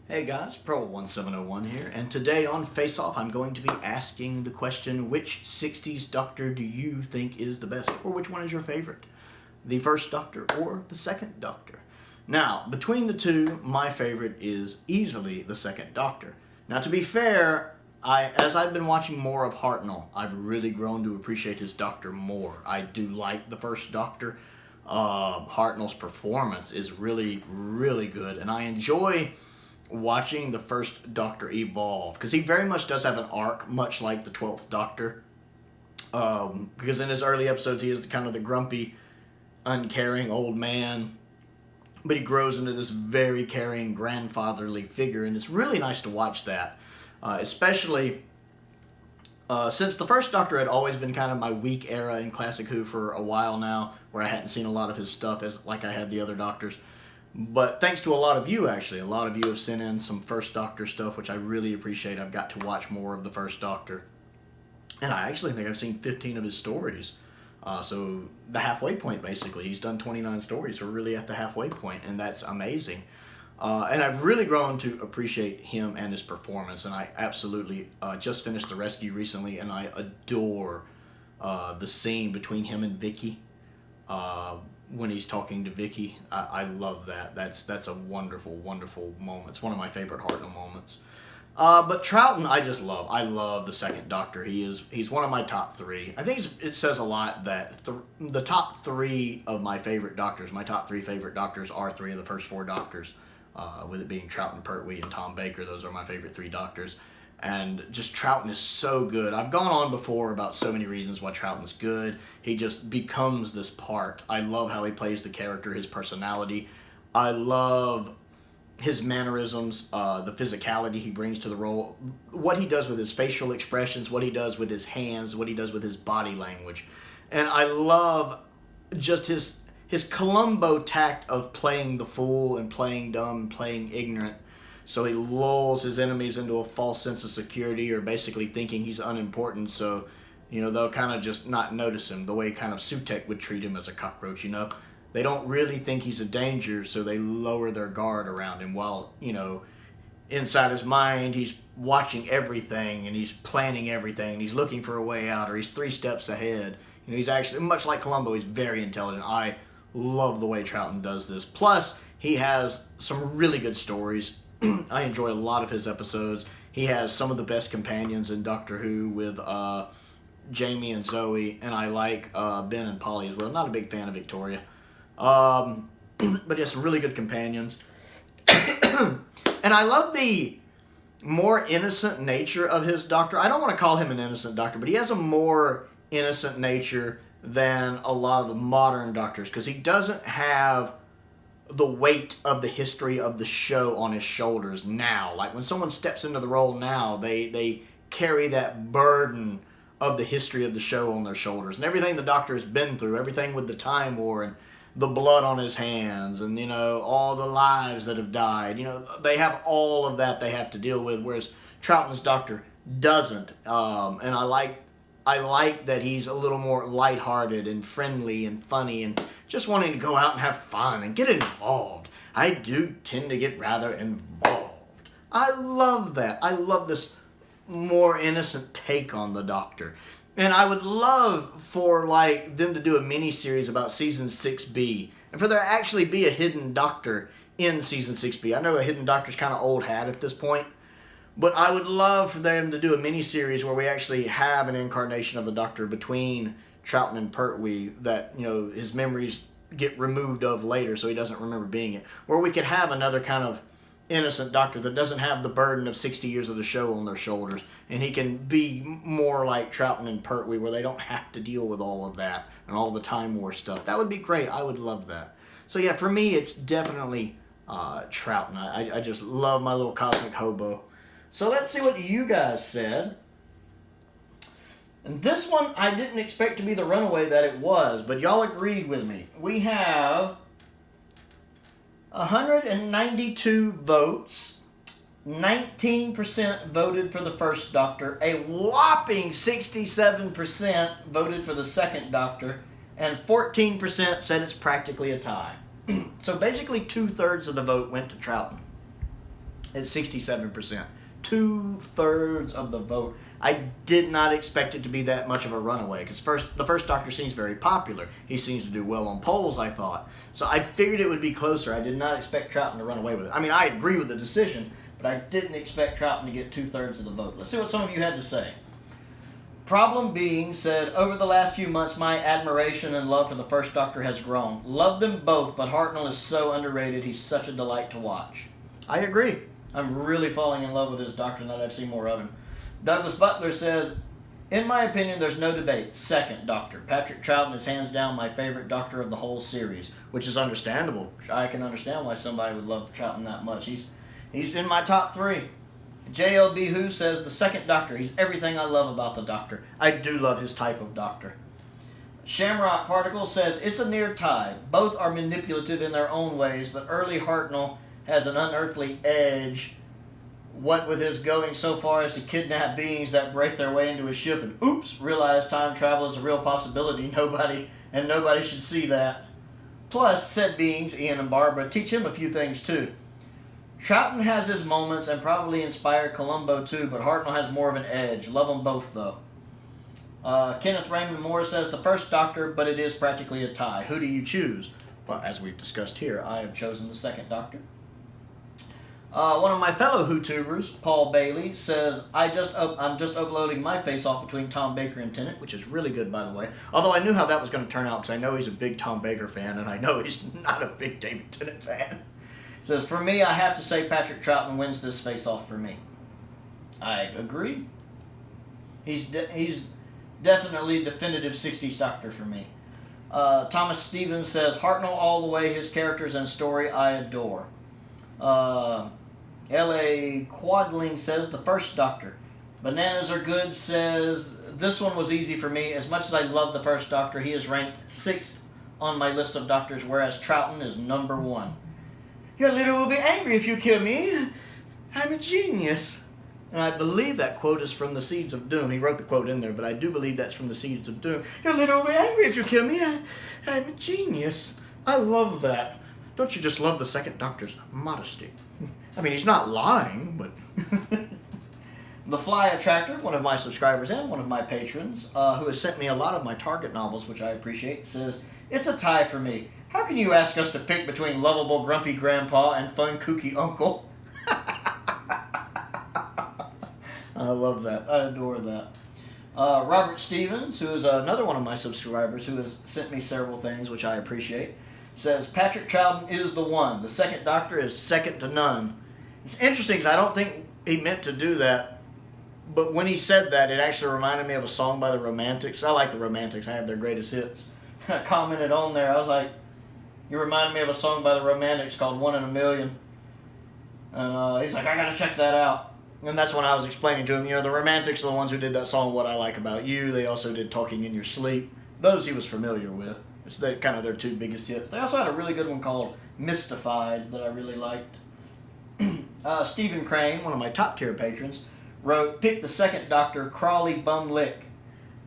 Hey guys, Prowl 1701 here, and today on Face Off I'm going to be asking the question, which 60s Doctor do you think is the best, or which one is your favorite? The first Doctor or the second Doctor? Now, between the two, my favorite is easily the second Doctor. Now, to be fair, as I've been watching more of Hartnell, I've really grown to appreciate his Doctor more. I do like the first Doctor. Hartnell's performance is really, really good, and I enjoy watching the first Doctor evolve, because he very much does have an arc, much like the 12th Doctor. Because in his early episodes, he is kind of the grumpy, uncaring old man, but he grows into this very caring, grandfatherly figure, and it's really nice to watch that, especially since the first Doctor had always been kind of my weak era in Classic Who for a while now, where I hadn't seen a lot of his stuff like I had the other Doctors. But thanks to a lot of you, actually. A lot of you have sent in some First Doctor stuff, which I really appreciate. I've got to watch more of the First Doctor. And I actually think I've seen 15 of his stories. So the halfway point, basically. He's done 29 stories. We're really at the halfway point, and that's amazing. And I've really grown to appreciate him and his performance. And I absolutely just finished The Rescue recently, and I adore the scene between him and Vicky. When he's talking to Vicky, I love that. That's a wonderful, wonderful moment. It's one of my favorite Hartnell moments. But Troughton, I just love. I love the second Doctor. He's one of my top three. I think it says a lot that the top three of my favorite Doctors, my top three favorite Doctors, are three of the first four Doctors, with it being Troughton, Pertwee, and Tom Baker. Those are my favorite three Doctors. And just Troughton is so good. I've gone on before about so many reasons why Troughton's good. He just becomes this part. I love how he plays the character, his personality. I love his mannerisms, the physicality he brings to the role, what he does with his facial expressions, what he does with his hands, what he does with his body language. And I love just his Columbo tact of playing the fool and playing dumb and playing ignorant. So he lulls his enemies into a false sense of security, or basically thinking he's unimportant, so, they'll kind of just not notice him, the way kind of Sutek would treat him as a cockroach, They don't really think he's a danger, so they lower their guard around him, while, inside his mind, he's watching everything, and he's planning everything, and he's looking for a way out, or he's 3 steps ahead. He's actually, much like Columbo, he's very intelligent. I love the way Troughton does this. Plus, he has some really good stories. I enjoy a lot of his episodes. He has some of the best companions in Doctor Who with Jamie and Zoe, and I like Ben and Polly as well. Not a big fan of Victoria. But he has some really good companions. And I love the more innocent nature of his Doctor. I don't want to call him an innocent Doctor, but he has a more innocent nature than a lot of the modern Doctors, because he doesn't have the weight of the history of the show on his shoulders now. Like when someone steps into the role now, they carry that burden of the history of the show on their shoulders, and everything the Doctor has been through, everything with the Time War and the blood on his hands, and all the lives that have died. They have all of that they have to deal with, whereas Troughton's Doctor doesn't. And I like that he's a little more lighthearted and friendly and funny and just wanting to go out and have fun and get involved. I do tend to get rather involved. I love that. I love this more innocent take on the Doctor. And I would love for them to do a mini-series about Season 6B, and for there to actually be a hidden Doctor in Season 6B. I know a hidden Doctor's kind of old hat at this point, but I would love for them to do a mini-series where we actually have an incarnation of the Doctor between Troughton and Pertwee that, his memories get removed of later, so he doesn't remember being it. Or we could have another kind of innocent Doctor that doesn't have the burden of 60 years of the show on their shoulders, and he can be more like Troughton and Pertwee, where they don't have to deal with all of that and all the Time War stuff. That would be great. I would love that. So yeah, for me, it's definitely Troughton. I just love my little cosmic hobo. So let's see what you guys said. And this one, I didn't expect to be the runaway that it was, but y'all agreed with me. We have 192 votes. 19% voted for the first Doctor. A whopping 67% voted for the second Doctor. And 14% said it's practically a tie. So basically 2/3 of the vote went to Troughton. at 67%. 2/3 of the vote. I did not expect it to be that much of a runaway because the first Doctor seems very popular. He seems to do well on polls, I thought. So I figured it would be closer. I did not expect Troughton to run away with it. I mean, I agree with the decision, but I didn't expect Troughton to get 2/3 of the vote. Let's see what some of you had to say. Problem Being said, over the last few months, my admiration and love for the first Doctor has grown. Love them both, but Hartnell is so underrated. He's such a delight to watch. I agree. I'm really falling in love with this Doctor now that I've seen more of him. Douglas Butler says, in my opinion, there's no debate. Second Doctor. Patrick Troughton is hands down my favorite Doctor of the whole series, which is understandable. I can understand why somebody would love Troughton that much. He's in my top 3. JLBWHO says, the second Doctor. He's everything I love about the Doctor. I do love his type of Doctor. Shamrock Particle says, it's a near tie. Both are manipulative in their own ways, but early Hartnell has an unearthly edge. What with his going so far as to kidnap beings that break their way into his ship and oops, realize time travel is a real possibility. Nobody should see that. Plus, said beings, Ian and Barbara, teach him a few things too. Troughton has his moments and probably inspired Columbo too, but Hartnell has more of an edge. Love them both though. Kenneth Raymond Moore says the first Doctor, but it is practically a tie. Who do you choose? Well, as we've discussed here, I have chosen the second Doctor. One of my fellow Who-tubers, Paul Bailey, says, I'm just uploading my face-off between Tom Baker and Tennant, which is really good, by the way. Although I knew how that was going to turn out because I know he's a big Tom Baker fan, and I know he's not a big David Tennant fan. Says, for me, I have to say Patrick Troughton wins this face-off for me. I agree. He's definitely definitive 60s Doctor for me. Thomas Stevens says, Hartnell all the way, his characters and story I adore. L.A. Quadling says, the first Doctor. Bananas Are Good says, this one was easy for me. As much as I love the first Doctor, he is ranked 6th on my list of Doctors, whereas Troughton is number 1. Your leader will be angry if you kill me. I'm a genius. And I believe that quote is from The Seeds of Doom. He wrote the quote in there, but I do believe that's from The Seeds of Doom. Your leader will be angry if you kill me. I'm a genius. I love that. Don't you just love the second Doctor's modesty? I mean, he's not lying, but... The Flyattractor, one of my subscribers and one of my patrons, who has sent me a lot of my Target novels, which I appreciate, says, it's a tie for me. How can you ask us to pick between lovable, grumpy grandpa and fun, kooky uncle? I love that. I adore that. Robert Stevens, who is another one of my subscribers who has sent me several things, which I appreciate, says, Patrick Troughton is the one. The second Doctor is second to none. It's interesting because I don't think he meant to do that, but when he said that, it actually reminded me of a song by the Romantics. I like the Romantics. I have their greatest hits. I commented on there. I was like, you reminded me of a song by the Romantics called One in a Million. And he's like, I got to check that out. And that's when I was explaining to him, the Romantics are the ones who did that song, What I Like About You. They also did Talking in Your Sleep. Those he was familiar with. It's kind of their 2 biggest hits. They also had a really good one called Mystified that I really liked. Stephen Crane, one of my top tier patrons, wrote, pick the second Doctor, Crawley Bum Lick,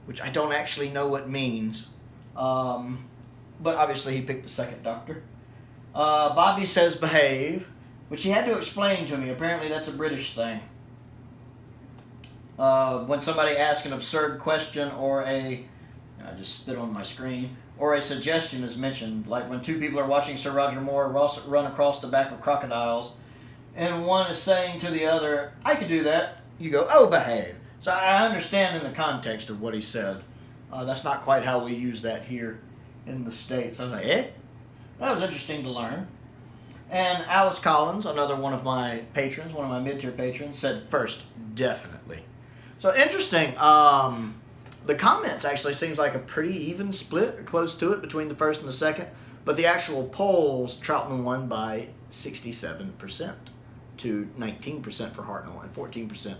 which I don't actually know what means. But obviously he picked the second Doctor. Bobby says behave, which he had to explain to me. Apparently that's a British thing. When somebody asks an absurd question or I just spit on my screen, or a suggestion is mentioned, like when 2 people are watching Sir Roger Moore run across the back of crocodiles, and one is saying to the other, I could do that, you go, oh, behave. So I understand in the context of what he said. That's not quite how we use that here in the States. I was like, that was interesting to learn. And Alice Collins, another one of my patrons, one of my mid-tier patrons, said first, definitely. So interesting. The comments actually seems like a pretty even split, or close to it, between the first and the second. But the actual polls, Troughton won by 67% to 19% for Hartnell, and 14%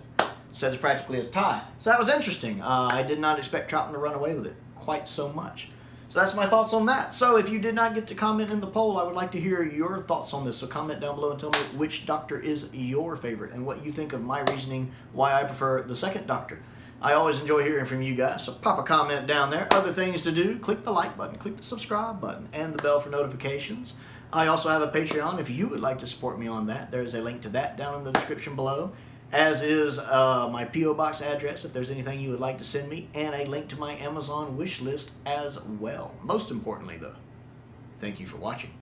said it's practically a tie. So that was interesting. I did not expect Troughton to run away with it quite so much. So that's my thoughts on that. So if you did not get to comment in the poll, I would like to hear your thoughts on this. So comment down below and tell me which Doctor is your favorite and what you think of my reasoning, why I prefer the second Doctor. I always enjoy hearing from you guys, so pop a comment down there. Other things to do, click the like button, click the subscribe button, and the bell for notifications. I also have a Patreon if you would like to support me on that. There's a link to that down in the description below, as is my P.O. Box address if there's anything you would like to send me, and a link to my Amazon wish list as well. Most importantly, though, thank you for watching.